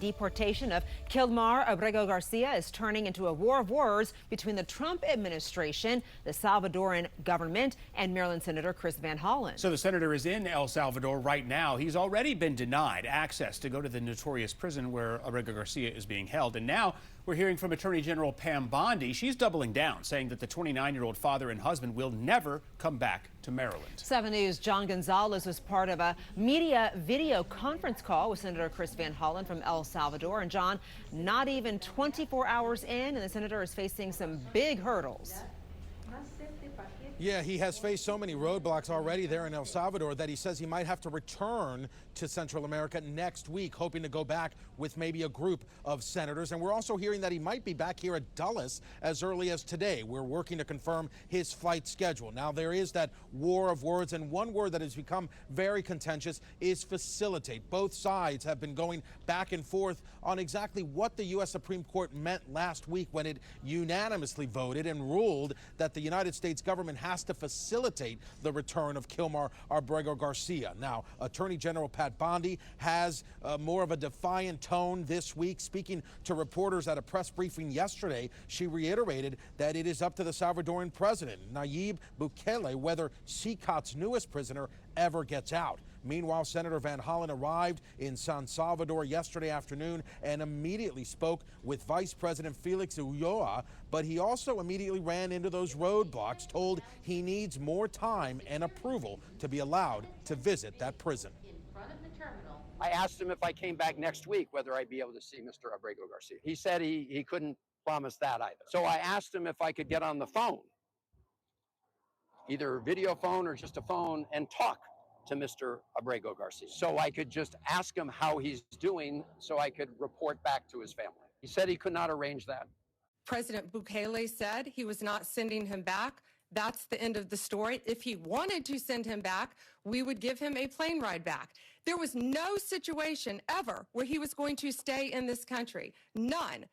deportation of Kilmar Abrego Garcia is turning into a war of words between the Trump administration, the Salvadoran government, and Maryland Senator Chris Van Hollen. So the senator is in El Salvador right now. He's already been denied access to go to the notorious prison where Abrego Garcia is being held. And now we're hearing from Attorney General Pam Bondi. She's doubling down, saying that the 29-year-old father and husband will never come back to Maryland. 7 News' John Gonzalez was part of a media video conference call with Senator Chris Van Hollen from El Salvador. And John, not even 24 hours in, and the senator is facing some big hurdles. Yeah, he has faced so many roadblocks already there in El Salvador that he says he might have to return to Central America next week, hoping to go back with maybe a group of senators. And we're also hearing that he might be back here at Dulles as early as today. We're working to confirm his flight schedule. Now, there is that war of words, and one word that has become very contentious is facilitate. Both sides have been going back and forth on exactly what the U.S. Supreme Court meant last week when it unanimously voted and ruled that the United States government has to facilitate the return of Kilmar Abrego Garcia. Now, Attorney General Pat Bondi has more of a defiant tone this week. Speaking to reporters at a press briefing yesterday, she reiterated that it is up to the Salvadoran president, Nayib Bukele, whether CICOT's newest prisoner ever gets out. Meanwhile, Senator Van Hollen arrived in San Salvador yesterday afternoon and immediately spoke with Vice President Felix Ulloa, but he also immediately ran into those roadblocks, told he needs more time and approval to be allowed to visit that prison. I asked him if I came back next week whether I'd be able to see Mr. Abrego Garcia. He said he couldn't promise that either. So I asked him if I could get on the phone, either video phone or just a phone, and talk to Mr. Abrego Garcia, so I could just ask him how he's doing so I could report back to his family. He said he could not arrange that. President Bukele said he was not sending him back. That's the end of the story. If he wanted to send him back, we would give him a plane ride back. There was no situation ever where he was going to stay in this country. None.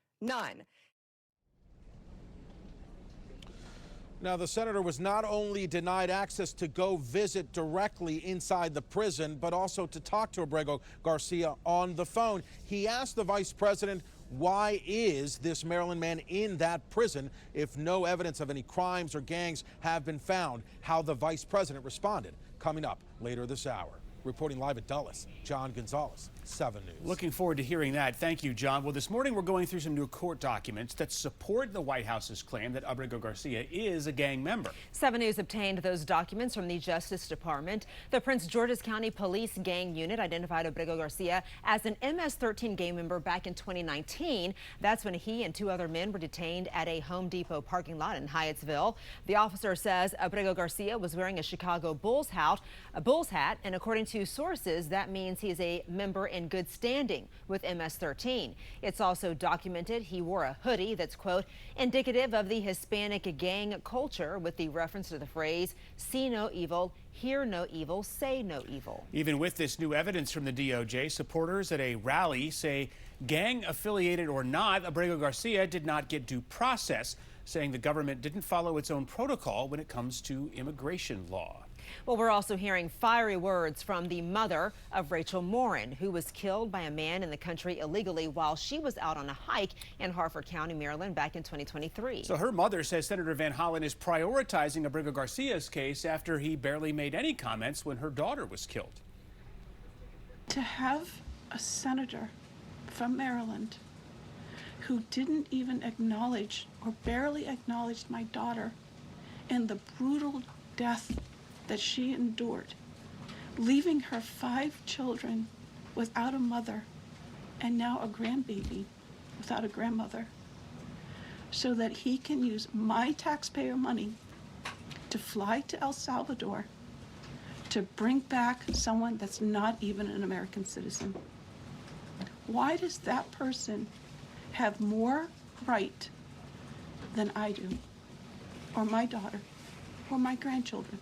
Now, the senator was not only denied access to go visit directly inside the prison, but also to talk to Abrego Garcia on the phone. He asked the vice president, why is this Maryland man in that prison if no evidence of any crimes or gangs have been found? How the vice president responded, coming up later this hour. Reporting live at Dulles, John Gonzalez, 7 News. Looking forward to hearing that. Thank you, John. Well, this morning we're going through some new court documents that support the White House's claim that Abrego Garcia is a gang member. 7 News obtained those documents from the Justice Department. The Prince George's County Police Gang Unit identified Abrego Garcia as an MS-13 gang member back in 2019. That's when he and 2 other men were detained at a Home Depot parking lot in Hyattsville. The officer says Abrego Garcia was wearing a Chicago Bulls hat, and according to sources, that means he is a member in good standing with MS-13. It's also documented he wore a hoodie that's, quote, indicative of the Hispanic gang culture, with the reference to the phrase, see no evil, hear no evil, say no evil. Even with this new evidence from the DOJ, supporters at a rally say, gang affiliated or not, Abrego Garcia did not get due process, saying the government didn't follow its own protocol when it comes to immigration law. Well, we're also hearing fiery words from the mother of Rachel Morin, who was killed by a man in the country illegally while she was out on a hike in Harford County, Maryland, back in 2023. So her mother says Senator Van Hollen is prioritizing Abrego Garcia's case after he barely made any comments when her daughter was killed. To have a senator from Maryland who didn't even acknowledge or barely acknowledged my daughter and the brutal death that she endured, leaving her 5 children without a mother and now a grandbaby without a grandmother, so that he can use my taxpayer money to fly to El Salvador to bring back someone that's not even an American citizen. Why does that person have more right than I do, or my daughter, or my grandchildren?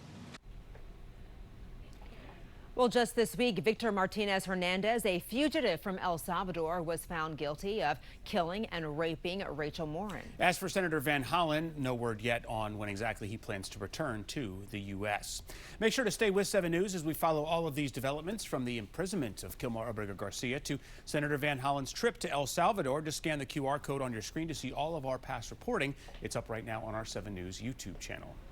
Well, just this week, Victor Martinez Hernandez, a fugitive from El Salvador, was found guilty of killing and raping Rachel Morin. As for Senator Van Hollen, no word yet on when exactly he plans to return to the U.S. Make sure to stay with 7 News as we follow all of these developments, from the imprisonment of Kilmar Abrego Garcia to Senator Van Hollen's trip to El Salvador. Just scan the QR code on your screen to see all of our past reporting. It's up right now on our 7 News YouTube channel.